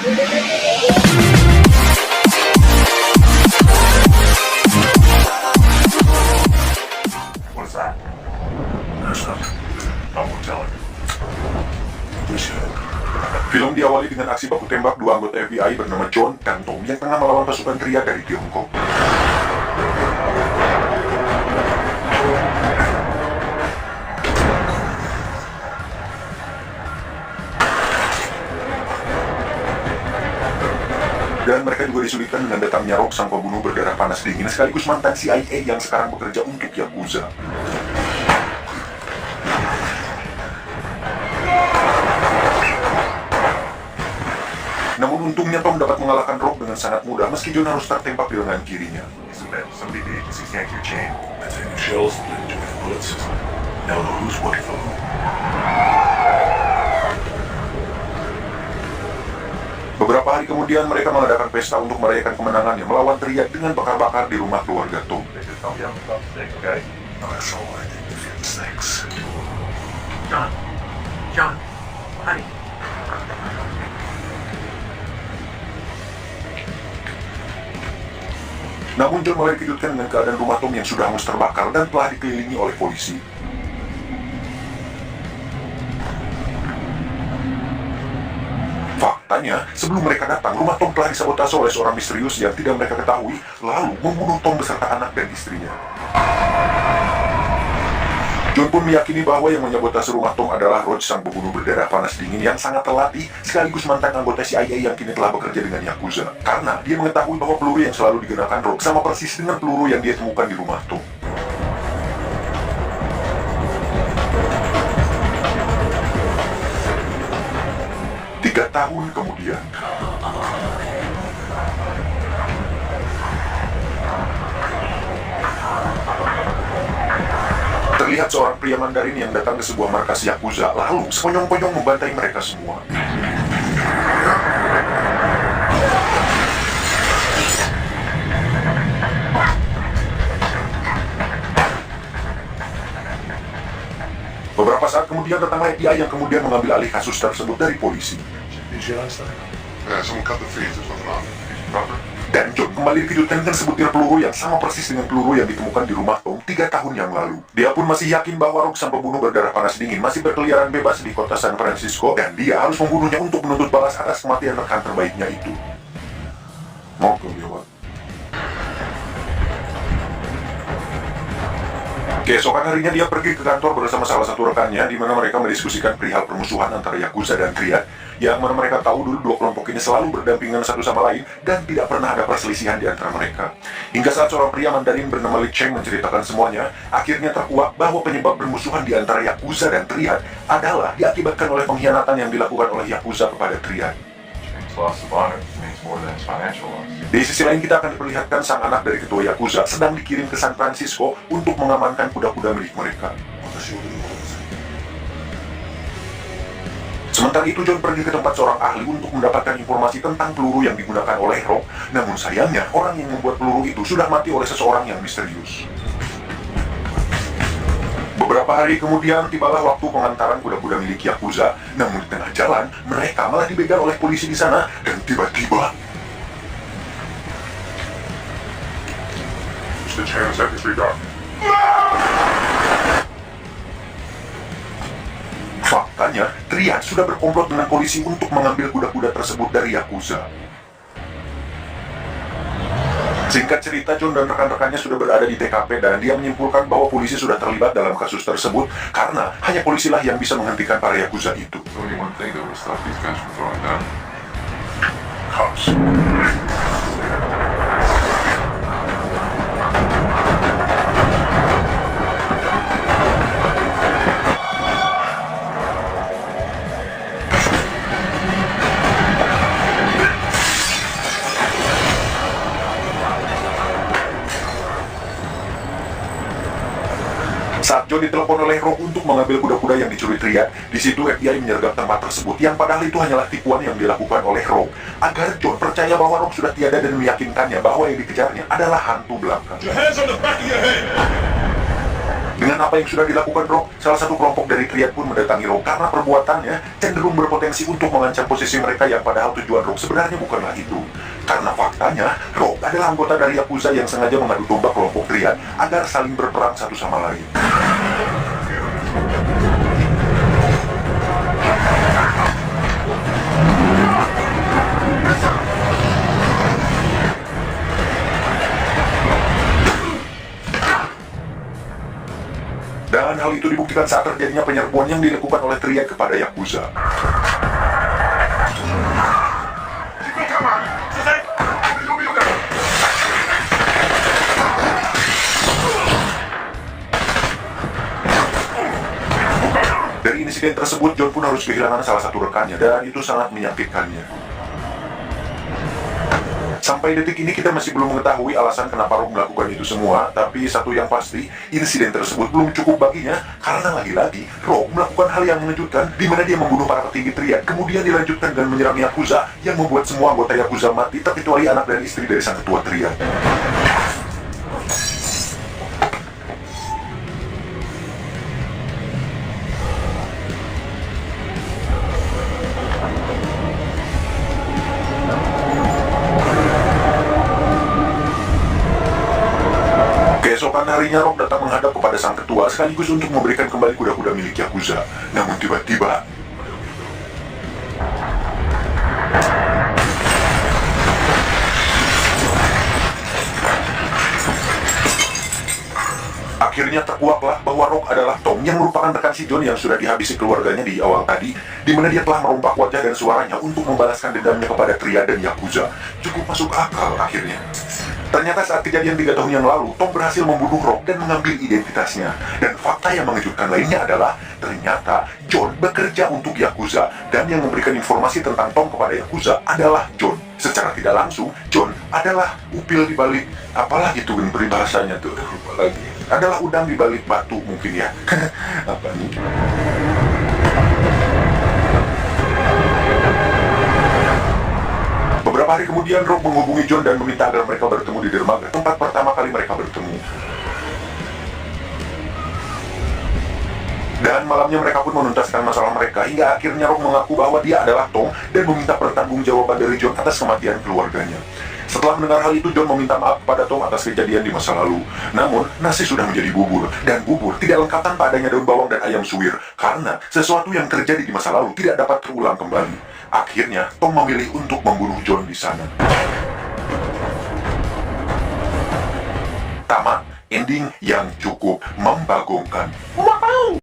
What's that? There's nothing. I won't tell him. We should. Film diawali dengan aksi baku tembak dua anggota FBI bernama John dan Tom yang tengah melawan pasukan pria dari Tiongkok. Dan mereka juga disulitkan dengan datangnya Rock, sang pembunuh berdarah panas dingin sekaligus mantan CIA yang sekarang bekerja untuk Yakuza. Namun untungnya Tom dapat mengalahkan Rock dengan sangat mudah meski John harus tertembak di lengan kirinya. So that somebody at the agency yanked your chain. I take your shells split into the bullet system. Now know who's working for who. Beberapa hari kemudian mereka mengadakan pesta untuk merayakan kemenangannya melawan Triad dengan bakar-bakar di rumah keluarga Tom. They just don't yell about the thing, okay? No, that's all I think to get the snakes. John, honey. Namun John mulai dikejutkan dengan keadaan rumah Tom yang sudah hangus terbakar dan telah dikelilingi oleh polisi. Faktanya, sebelum mereka datang, rumah Tom telah disabotase oleh seorang misterius yang tidak mereka ketahui, lalu membunuh Tom beserta anak dan istrinya. John pun meyakini bahwa yang menyabotase rumah Tom adalah Roach, sang pembunuh berdarah panas dingin yang sangat terlatih, sekaligus mantan anggota CIA yang kini telah bekerja dengan Yakuza. Karena dia mengetahui bahwa peluru yang selalu digunakan Roach sama persis dengan peluru yang dia temukan di rumah Tom. Tiga tahun kemudian, terlihat seorang pria Mandarin yang datang ke sebuah markas Yakuza, lalu seponyong-ponyong membantai mereka semua. Beberapa saat kemudian datanglah FBI yang kemudian mengambil alih kasus tersebut dari polisi. Yeah, someone cut the feeds. There's nothing on it. Proper? Dan John kembali dikejutkan dengan sebutir peluru yang sama persis dengan peluru yang ditemukan di rumah Tom 3 tahun yang lalu. Dia pun masih yakin bahwa Rock, sang pembunuh berdarah panas dingin, masih berkeliaran bebas di kota San Francisco dan dia harus membunuhnya untuk menuntut balas atas kematian rekan terbaiknya itu. Mau jawab. Keesokan harinya dia pergi ke kantor bersama salah satu rekannya di mana mereka mendiskusikan perihal permusuhan antara Yakuza dan Triad, yang mana mereka tahu dulu dua kelompok ini selalu berdampingan satu sama lain dan tidak pernah ada perselisihan di antara mereka. Hingga saat seorang pria Mandarin bernama Li Cheng menceritakan semuanya, akhirnya terkuak bahwa penyebab permusuhan di antara Yakuza dan Triad adalah diakibatkan oleh pengkhianatan yang dilakukan oleh Yakuza kepada Triad. Loss of honor means more than financial loss. Di sisi lain kita akan diperlihatkan sang anak dari ketua Yakuza sedang dikirim ke San Francisco untuk mengamankan kuda-kuda milik mereka. Sementara itu John pergi ke tempat seorang ahli untuk mendapatkan informasi tentang peluru yang digunakan oleh Rock. Namun sayangnya orang yang membuat peluru itu sudah mati oleh seseorang yang misterius. Beberapa hari kemudian tibalah waktu pengantaran kuda-kuda milik Yakuza. Namun di tengah jalan mereka malah dibegal oleh polisi di sana dan tiba-tiba The channel set this regard. faktanya Triad sudah berkomplot dengan polisi untuk mengambil kuda-kuda tersebut dari Yakuza. Singkat cerita, John dan rekan-rekannya sudah berada di TKP dan dia menyimpulkan bahwa polisi sudah terlibat dalam kasus tersebut karena hanya polisilah yang bisa menghentikan para Yakuza itu. There's only one thing that would stop these guys from throwing down. Cops. Saat John ditelepon oleh Rock untuk mengambil kuda-kuda yang dicuri Triad, di situ FBI menyergap tempat tersebut yang padahal itu hanyalah tipuan yang dilakukan oleh Rock agar John percaya bahwa Rock sudah tiada dan meyakinkannya bahwa yang dikejarnya adalah hantu belaka. Your hands on the back of your head. Dengan apa yang sudah dilakukan Rock, salah satu kelompok dari Triad pun mendatangi Rock karena perbuatannya cenderung berpotensi untuk mengancam posisi mereka yang padahal tujuan Rock sebenarnya bukanlah itu. Karena faktanya, Rock adalah anggota dari Yakuza yang sengaja mengadu domba kelompok Triad agar saling berperang satu sama lain. Dan hal itu dibuktikan saat terjadinya penyerbuan yang dilakukan oleh Triad kepada Yakuza. Dari insiden tersebut, John pun harus kehilangan salah satu rekannya, dan itu sangat menyakitkannya. Sampai detik ini kita masih belum mengetahui alasan kenapa Rock melakukan itu semua, tapi satu yang pasti, insiden tersebut belum cukup baginya, karena lagi-lagi Rock melakukan hal yang mengejutkan, di mana dia membunuh para petinggi Triad, kemudian dilanjutkan dengan menyerang Yakuza, yang membuat semua anggota Yakuza mati, terkecuali anak dan istri dari sang ketua Triad. Keesokan harinya Rock datang menghadap kepada sang ketua sekaligus untuk memberikan kembali kuda-kuda milik Yakuza. Namun tiba-tiba akhirnya terkuaklah bahwa Rock adalah Tom yang merupakan rekan si John yang sudah dihabisi keluarganya di awal tadi, di mana dia telah merompak wajah dan suaranya untuk membalaskan dendamnya kepada Triad dan Yakuza. Cukup masuk akal akhirnya. Ternyata saat kejadian 3 tahun yang lalu, Tom berhasil membunuh Rock dan mengambil identitasnya. Dan fakta yang mengejutkan lainnya adalah, ternyata John bekerja untuk Yakuza, dan yang memberikan informasi tentang Tom kepada Yakuza adalah John. Secara tidak langsung, John adalah upil di balik, apalah itu peribahasanya tuh, lupa lagi. Adalah udang di balik batu mungkin ya. Apa nih? Beberapa hari kemudian, Rock menghubungi John dan meminta agar mereka bertemu di dermaga, tempat pertama kali mereka bertemu. Dan malamnya mereka pun menuntaskan masalah mereka, hingga akhirnya Rock mengaku bahwa dia adalah Tom dan meminta pertanggungjawaban dari John atas kematian keluarganya. Setelah mendengar hal itu, John meminta maaf kepada Tom atas kejadian di masa lalu. Namun, nasi sudah menjadi bubur, dan bubur tidak lengkap tanpa adanya daun bawang dan ayam suwir, karena sesuatu yang terjadi di masa lalu tidak dapat terulang kembali. Akhirnya, Tom memilih untuk membunuh John di sana. Tamat, ending yang cukup membagongkan. Wow!